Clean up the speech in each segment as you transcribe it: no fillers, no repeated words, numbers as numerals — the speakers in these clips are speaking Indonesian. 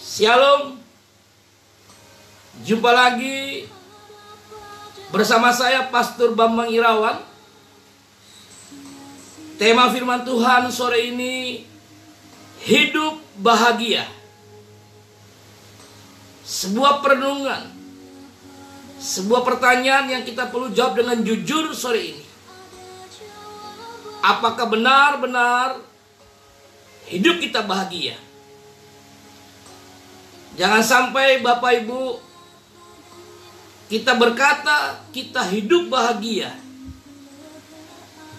Shalom. Jumpa lagi bersama saya Pastor Bambang Irawan. Tema firman Tuhan sore ini, hidup bahagia. Sebuah perenungan, sebuah pertanyaan yang kita perlu jawab dengan jujur sore ini. Apakah benar-benar hidup kita bahagia? Jangan sampai Bapak Ibu kita berkata kita hidup bahagia,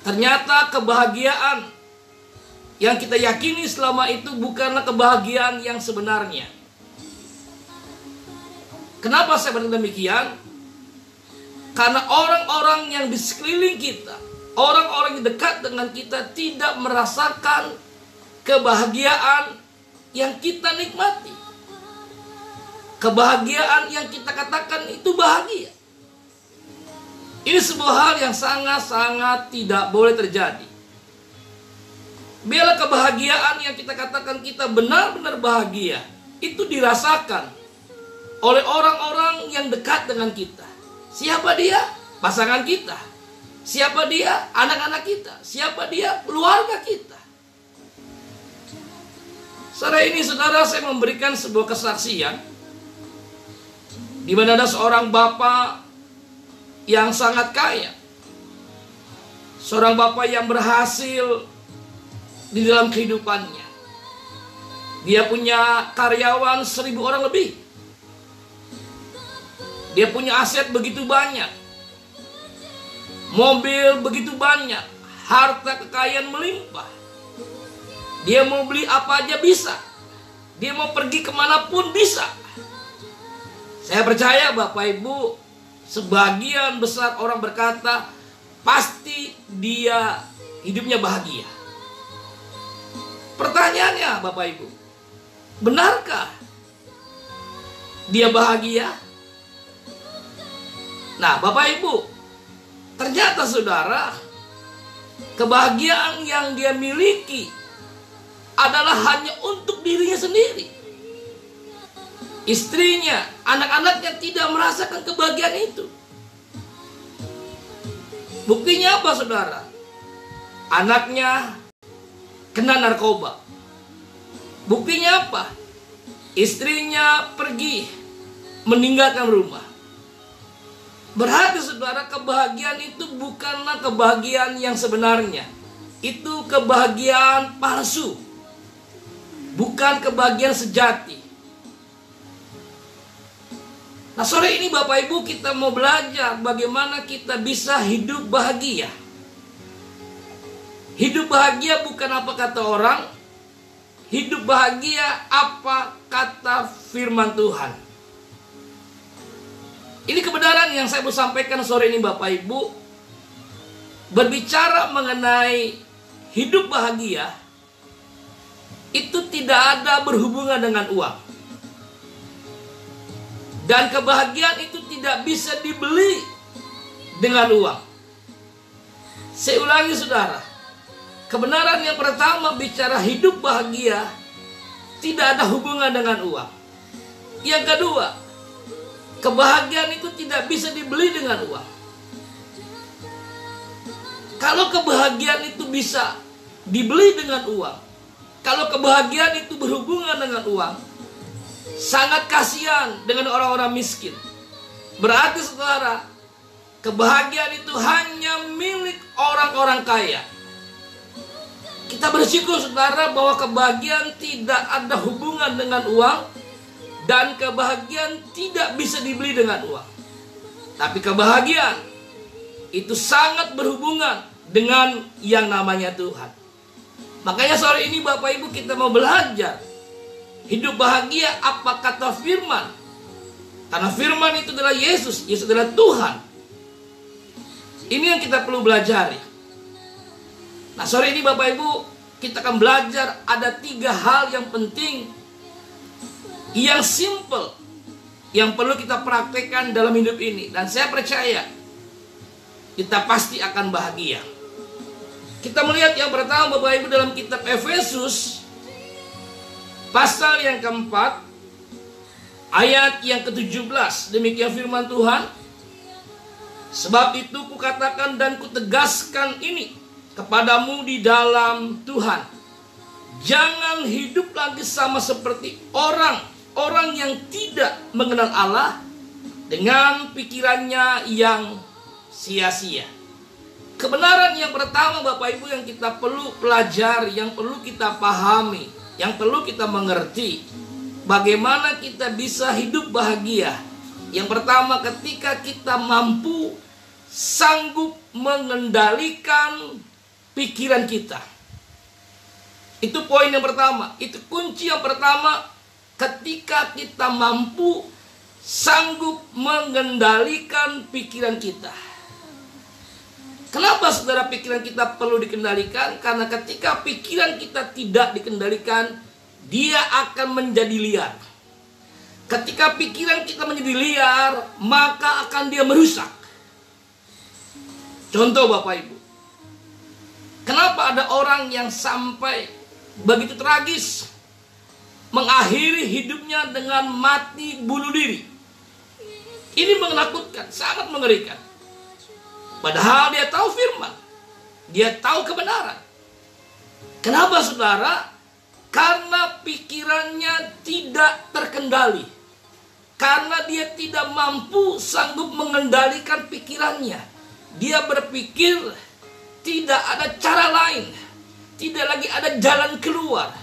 ternyata kebahagiaan yang kita yakini selama itu bukanlah kebahagiaan yang sebenarnya. Kenapa saya berkata demikian? Karena orang-orang yang di sekeliling kita, orang-orang yang dekat dengan kita tidak merasakan kebahagiaan yang kita nikmati. Kebahagiaan yang kita katakan itu bahagia. Ini sebuah hal yang sangat-sangat tidak boleh terjadi. Bila kebahagiaan yang kita katakan kita benar-benar bahagia, itu dirasakan oleh orang-orang yang dekat dengan kita. Siapa dia? Pasangan kita. Siapa dia? Anak-anak kita. Siapa dia? Keluarga kita. Sore ini saudara, saya memberikan sebuah kesaksian di mana ada seorang bapak yang sangat kaya. Seorang bapak yang berhasil di dalam kehidupannya. Dia punya karyawan 1.000 orang lebih. Dia punya aset begitu banyak. Mobil begitu banyak. Harta kekayaan melimpah. Dia mau beli apa aja bisa. Dia mau pergi kemanapun bisa. Saya percaya Bapak Ibu, sebagian besar orang berkata pasti dia hidupnya bahagia. Pertanyaannya Bapak Ibu, benarkah dia bahagia? Nah Bapak Ibu, ternyata saudara, kebahagiaan yang dia miliki adalah hanya untuk dirinya sendiri. Istrinya, anak-anaknya tidak merasakan kebahagiaan itu. Buktinya apa saudara? Anaknya kena narkoba. Buktinya apa? Istrinya pergi meninggalkan rumah. Berarti saudara, kebahagiaan itu bukanlah kebahagiaan yang sebenarnya. Itu kebahagiaan palsu. Bukan kebahagiaan sejati. Nah sore ini Bapak Ibu kita mau belajar bagaimana kita bisa hidup bahagia. Hidup bahagia bukan apa kata orang. Hidup bahagia apa kata firman Tuhan. Ini kebenaran yang saya mau sampaikan sore ini Bapak Ibu. Berbicara mengenai hidup bahagia, itu tidak ada berhubungan dengan uang. Dan kebahagiaan itu tidak bisa dibeli dengan uang. Saya ulangi saudara. Kebenaran yang pertama bicara hidup bahagia tidak ada hubungan dengan uang. Yang kedua, kebahagiaan itu tidak bisa dibeli dengan uang. Kalau kebahagiaan itu bisa dibeli dengan uang, kalau kebahagiaan itu berhubungan dengan uang, sangat kasihan dengan orang-orang miskin. Berarti saudara, kebahagiaan itu hanya milik orang-orang kaya. Kita bersyukur saudara bahwa kebahagiaan tidak ada hubungan dengan uang. Dan kebahagiaan tidak bisa dibeli dengan uang. Tapi kebahagiaan itu sangat berhubungan dengan yang namanya Tuhan. Makanya sore ini Bapak Ibu kita mau belajar hidup bahagia apa kata firman. Karena firman itu adalah Yesus. Yesus adalah Tuhan. Ini yang kita perlu belajar. Nah sore ini Bapak Ibu kita akan belajar ada 3 hal yang penting, yang simple, yang perlu kita praktekkan dalam hidup ini. Dan saya percaya kita pasti akan bahagia. Kita melihat yang pertama Bapak Ibu dalam kitab Efesus pasal yang keempat Ayat yang ke-17, demikian firman Tuhan. Sebab itu kukatakan dan kutegaskan ini kepadamu di dalam Tuhan. Jangan hidup lagi sama seperti orang yang tidak mengenal Allah dengan pikirannya yang sia-sia. Kebenaran yang pertama Bapak Ibu yang kita perlu pelajari, yang perlu kita pahami, yang perlu kita mengerti, bagaimana kita bisa hidup bahagia. Yang pertama, ketika kita mampu sanggup mengendalikan pikiran kita. Itu poin yang pertama, itu kunci yang pertama. Ketika kita mampu sanggup mengendalikan pikiran kita. Kenapa saudara pikiran kita perlu dikendalikan? Karena ketika pikiran kita tidak dikendalikan, dia akan menjadi liar. Ketika pikiran kita menjadi liar, maka akan dia merusak. Contoh Bapak Ibu, kenapa ada orang yang sampai begitu tragis mengakhiri hidupnya dengan mati bunuh diri? Ini menakutkan, sangat mengerikan. Padahal dia tahu firman, dia tahu kebenaran. Kenapa saudara? Karena pikirannya tidak terkendali. Karena dia tidak mampu sanggup mengendalikan pikirannya. Dia berpikir tidak ada cara lain. Tidak lagi ada jalan keluar.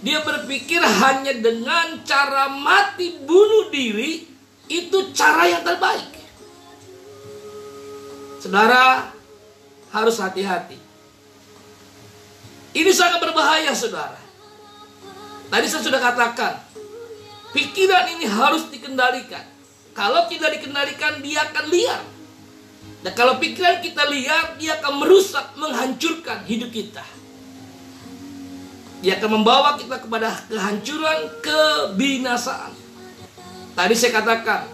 Dia berpikir hanya dengan cara mati bunuh diri itu cara yang terbaik. Saudara harus hati-hati. Ini sangat berbahaya saudara. Tadi saya sudah katakan, pikiran ini harus dikendalikan. Kalau tidak dikendalikan, dia akan liar. Dan kalau pikiran kita liar, dia akan merusak, menghancurkan hidup kita. Dia akan membawa kita kepada kehancuran, kebinasaan. Tadi saya katakan,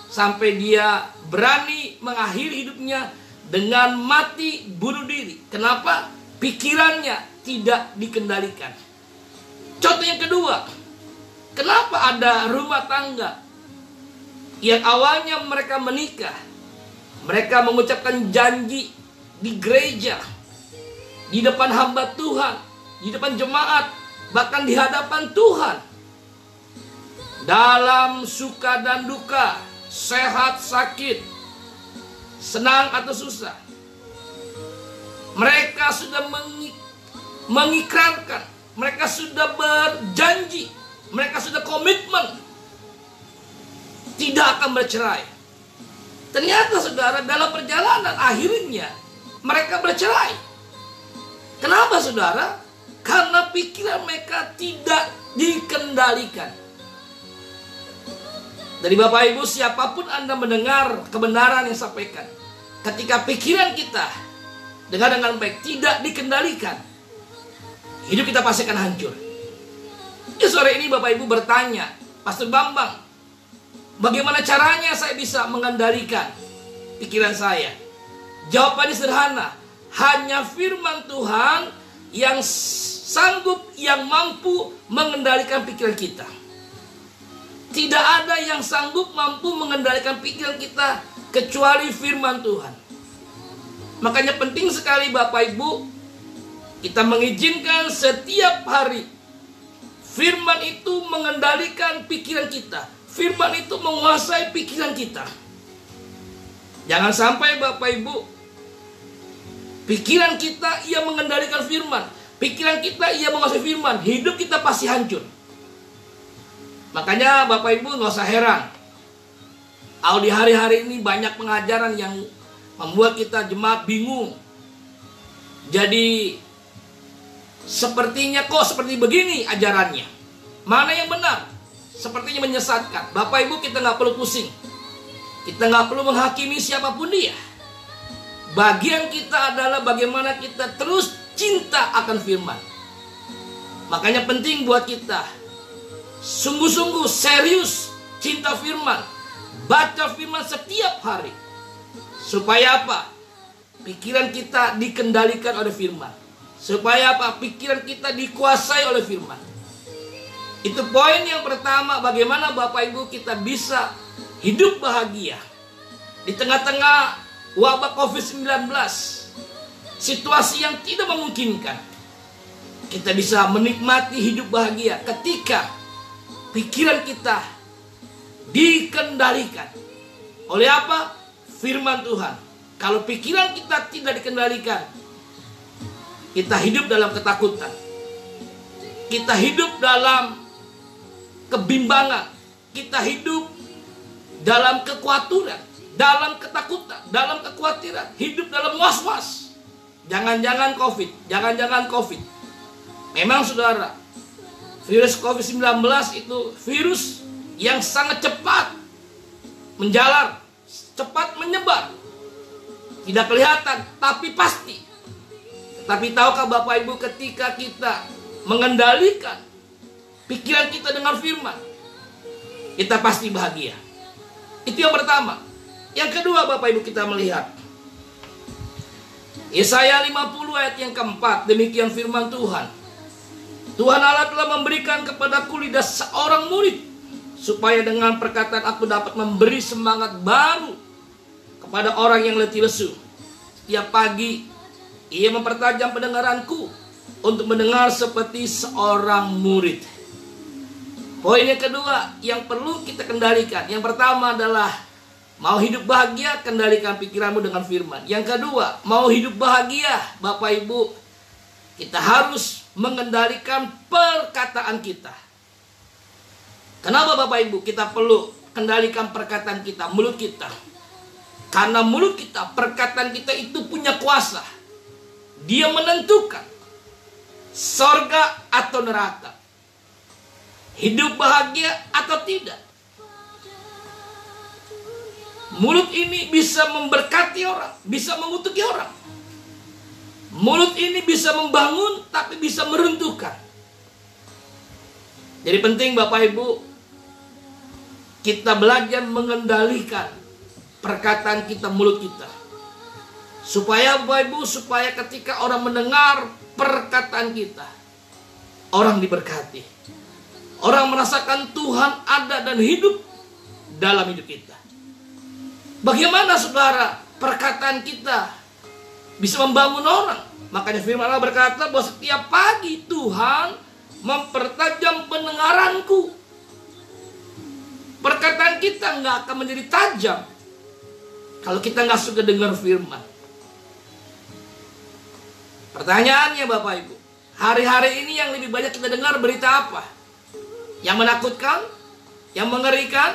sampai dia berani mengakhiri hidupnya dengan mati bunuh diri. Kenapa? Pikirannya tidak dikendalikan. Contoh yang kedua, kenapa ada rumah tangga yang awalnya mereka menikah, mereka mengucapkan janji di gereja, di depan hamba Tuhan, di depan jemaat, bahkan di hadapan Tuhan, dalam suka dan duka, sehat sakit, senang atau susah, mereka sudah mengikrarkan, mereka sudah berjanji, mereka sudah komitmen tidak akan bercerai. Ternyata saudara, dalam perjalanan akhirnya mereka bercerai. Kenapa saudara? Karena pikiran mereka tidak dikendalikan. Dari Bapak Ibu, siapapun Anda mendengar kebenaran yang sampaikan, ketika pikiran kita dengan baik tidak dikendalikan, hidup kita pasti akan hancur. Ya, sore ini Bapak Ibu bertanya, Pastor Bambang, bagaimana caranya saya bisa mengendalikan pikiran saya? Jawabannya sederhana, hanya firman Tuhan yang sanggup, yang mampu mengendalikan pikiran kita. Tidak ada yang sanggup mampu mengendalikan pikiran kita kecuali firman Tuhan. Makanya penting sekali Bapak Ibu, kita mengizinkan setiap hari firman itu mengendalikan pikiran kita. Firman itu menguasai pikiran kita. Jangan sampai Bapak Ibu, pikiran kita ia mengendalikan firman, pikiran kita ia menguasai firman, hidup kita pasti hancur. Makanya Bapak Ibu nggak usah heran, di hari-hari ini banyak pengajaran yang membuat kita jemaat bingung. Jadi sepertinya kok seperti begini ajarannya, mana yang benar? Sepertinya menyesatkan. Bapak Ibu, kita nggak perlu pusing, kita nggak perlu menghakimi siapapun dia. Bagian kita adalah bagaimana kita terus cinta akan firman. Makanya penting buat kita sungguh-sungguh serius cinta firman, baca firman setiap hari. Supaya apa? Pikiran kita dikendalikan oleh firman. Supaya apa? Pikiran kita dikuasai oleh firman. Itu poin yang pertama, bagaimana Bapak Ibu kita bisa hidup bahagia di tengah-tengah wabah COVID-19, situasi yang tidak memungkinkan. Kita bisa menikmati hidup bahagia ketika pikiran kita dikendalikan oleh apa? Firman Tuhan. Kalau pikiran kita tidak dikendalikan, kita hidup dalam ketakutan, kita hidup dalam kebimbangan, kita hidup dalam kekhawatiran, dalam ketakutan, dalam kekhawatiran, hidup dalam was-was. Jangan-jangan COVID. Memang saudara, virus COVID-19 itu virus yang sangat cepat menjalar, cepat menyebar. Tidak kelihatan, tapi pasti. Tapi tahukah Bapak Ibu, ketika kita mengendalikan pikiran kita dengan firman, kita pasti bahagia. Itu yang pertama. Yang kedua Bapak Ibu, kita melihat Yesaya 50 ayat yang keempat. Demikian firman Tuhan. Tuhan Allah telah memberikan kepadaku lidah seorang murid, supaya dengan perkataan aku dapat memberi semangat baru kepada orang yang letih lesu. Setiap pagi ia mempertajam pendengaranku untuk mendengar seperti seorang murid. Poin yang kedua yang perlu kita kendalikan. Yang pertama adalah mau hidup bahagia, kendalikan pikiranmu dengan firman. Yang kedua, mau hidup bahagia, Bapak Ibu, kita harus mengendalikan perkataan kita. Kenapa Bapak Ibu kita perlu kendalikan perkataan kita, mulut kita? Karena mulut kita, perkataan kita itu punya kuasa. Dia menentukan sorga atau neraka, hidup bahagia atau tidak. Mulut ini bisa memberkati orang, bisa mengutuki orang. Mulut ini bisa membangun, tapi bisa meruntuhkan. Jadi penting Bapak Ibu, kita belajar mengendalikan perkataan kita, mulut kita. Supaya Bapak Ibu, supaya ketika orang mendengar perkataan kita, orang diberkati. Orang merasakan Tuhan ada dan hidup dalam hidup kita. Bagaimana saudara perkataan kita bisa membangun orang? Makanya firman Allah berkata bahwa setiap pagi Tuhan mempertajam pendengaranku. Perkataan kita nggak akan menjadi tajam kalau kita nggak suka dengar firman. Pertanyaannya Bapak Ibu, hari-hari ini yang lebih banyak kita dengar berita apa? Yang menakutkan? Yang mengerikan?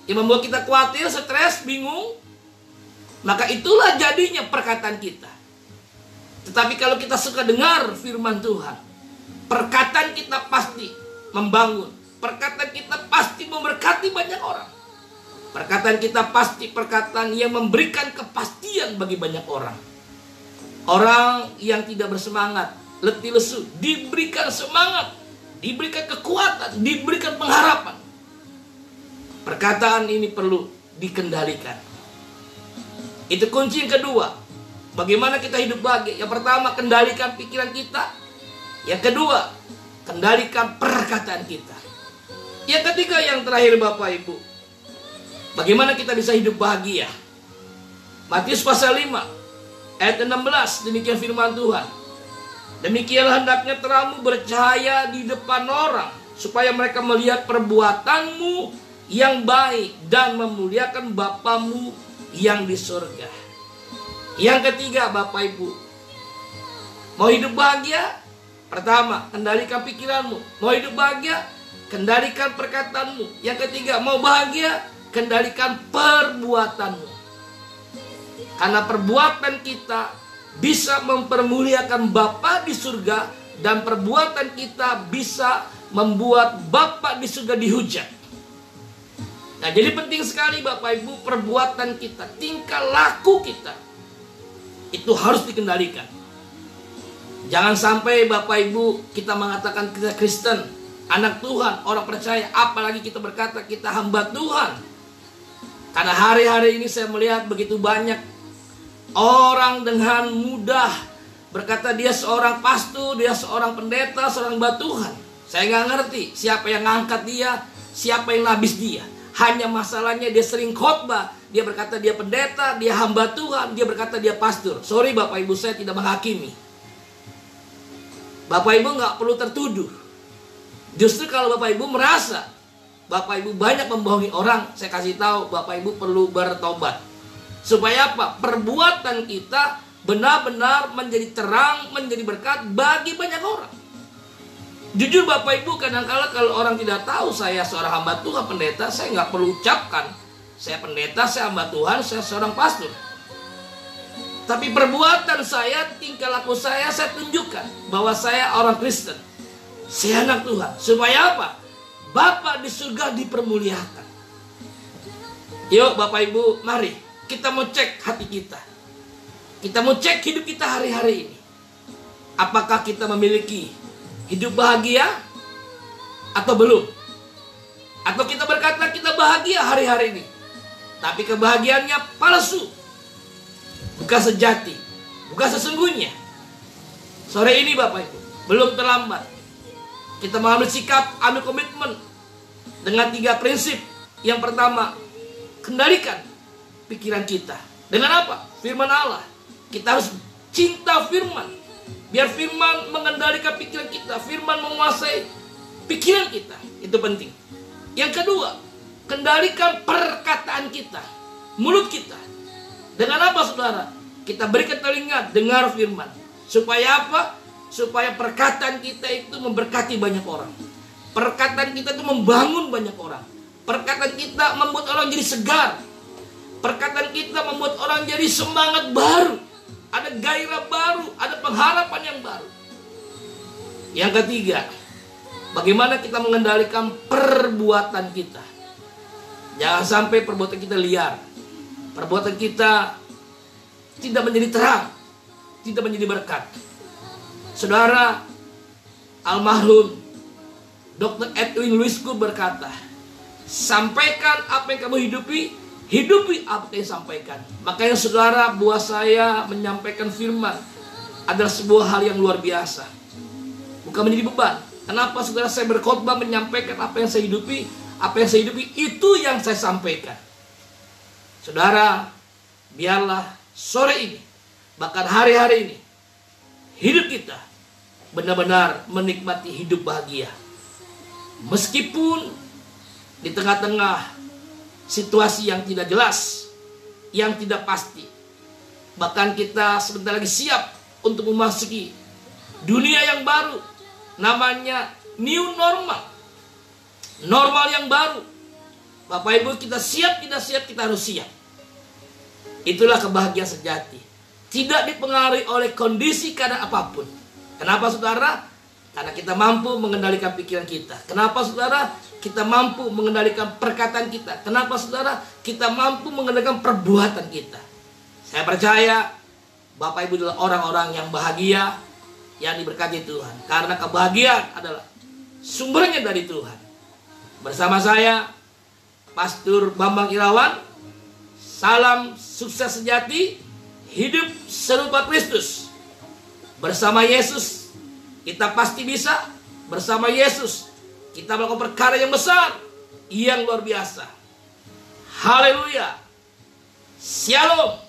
Yang membuat kita khawatir, stres, bingung? Maka itulah jadinya perkataan kita. Tetapi kalau kita suka dengar firman Tuhan, perkataan kita pasti membangun. Perkataan kita pasti memberkati banyak orang. Perkataan kita pasti perkataan yang memberikan kepastian bagi banyak orang. Orang yang tidak bersemangat, letih lesu, diberikan semangat, diberikan kekuatan, diberikan pengharapan. Perkataan ini perlu dikendalikan. Itu kunci yang kedua. Bagaimana kita hidup bahagia? Yang pertama, kendalikan pikiran kita. Yang kedua, kendalikan perkataan kita. Yang ketiga, yang terakhir Bapak Ibu, bagaimana kita bisa hidup bahagia? Matius pasal 5 ayat 16, demikian firman Tuhan. Demikianlah hendaknya terangmu bercahaya di depan orang, supaya mereka melihat perbuatanmu yang baik dan memuliakan Bapamu yang di surga. Yang ketiga Bapak Ibu, mau hidup bahagia? Pertama, kendalikan pikiranmu. Mau hidup bahagia? Kendalikan perkataanmu. Yang ketiga, mau bahagia? Kendalikan perbuatanmu. Karena perbuatan kita bisa mempermuliakan Bapa di surga, dan perbuatan kita bisa membuat Bapa di surga dihujat. Nah, jadi penting sekali Bapak Ibu, perbuatan kita, tingkah laku kita itu harus dikendalikan. Jangan sampai Bapak Ibu kita mengatakan kita Kristen, anak Tuhan, orang percaya, apalagi kita berkata kita hamba Tuhan. Karena hari-hari ini saya melihat begitu banyak orang dengan mudah berkata dia seorang pastor, dia seorang pendeta, seorang hamba Tuhan. Saya nggak ngerti siapa yang ngangkat dia, siapa yang nabis dia. Hanya masalahnya dia sering khotbah, dia berkata dia pendeta, dia hamba Tuhan, dia berkata dia pastor. Sorry Bapak Ibu, saya tidak menghakimi. Bapak Ibu nggak perlu tertuduh. Justru kalau Bapak Ibu merasa Bapak Ibu banyak membohongi orang, saya kasih tahu Bapak Ibu perlu bertobat. Supaya apa? Perbuatan kita benar-benar menjadi terang, menjadi berkat bagi banyak orang. Jujur Bapak Ibu, kadang-kala kalau orang tidak tahu saya seorang hamba Tuhan pendeta, saya nggak perlu ucapkan saya pendeta, saya hamba Tuhan, saya seorang pastor. Tapi perbuatan saya, tingkah laku saya tunjukkan bahwa saya orang Kristen, saya anak Tuhan. Supaya apa? Bapa di surga dipermuliakan. Yuk Bapak Ibu, mari kita mau cek hati kita. Kita mau cek hidup kita hari-hari ini. Apakah kita memiliki hidup bahagia atau belum? Atau kita berkata kita bahagia hari-hari ini, tapi kebahagiaannya palsu, bukan sejati, bukan sesungguhnya. Sore ini Bapak Ibu, belum terlambat. Kita mengambil sikap, ambil komitmen dengan 3 prinsip. Yang pertama, kendalikan pikiran kita. Dengan apa? Firman Allah. Kita harus cinta firman. Biar firman mengendalikan pikiran kita, firman menguasai pikiran kita. Itu penting. Yang kedua, kendalikan perkataan kita, mulut kita. Dengan apa saudara? Kita berikan telinga, dengar firman. Supaya apa? Supaya perkataan kita itu memberkati banyak orang. Perkataan kita itu membangun banyak orang. Perkataan kita membuat orang jadi segar. Perkataan kita membuat orang jadi semangat baru. Ada gairah baru, ada pengharapan yang baru. Yang ketiga, bagaimana kita mengendalikan perbuatan kita. Jangan sampai perbuatan kita liar. Perbuatan kita tidak menjadi terang, tidak menjadi berkat. Saudara, almarhum Dr. Edwin Louis Gould berkata, sampaikan apa yang kamu hidupi, hidupi apa yang sampaikan. Makanya saudara, buat saya menyampaikan firman adalah sebuah hal yang luar biasa, bukan menjadi beban. Kenapa saudara? Saya berkhotbah menyampaikan apa yang saya hidupi. Apa yang saya hidupi itu yang saya sampaikan. Saudara, biarlah sore ini, bahkan hari-hari ini, hidup kita benar-benar menikmati hidup bahagia. Meskipun di tengah-tengah situasi yang tidak jelas, yang tidak pasti. Bahkan kita sebentar lagi siap untuk memasuki dunia yang baru. Namanya new normal. Normal yang baru. Bapak Ibu, kita siap, tidak siap, kita harus siap. Itulah kebahagiaan sejati. Tidak dipengaruhi oleh kondisi keadaan apapun. Kenapa saudara? Karena kita mampu mengendalikan pikiran kita. Kenapa saudara? Kita mampu mengendalikan perkataan kita. Kenapa saudara? Kita mampu mengendalikan perbuatan kita. Saya percaya Bapak Ibu adalah orang-orang yang bahagia, yang diberkati Tuhan. Karena kebahagiaan adalah sumbernya dari Tuhan. Bersama saya, Pastor Bambang Irawan. Salam sukses sejati, hidup serupa Kristus. Bersama Yesus, kita pasti bisa. Bersama Yesus, kita melakukan perkara yang besar, yang luar biasa. Haleluya. Shalom.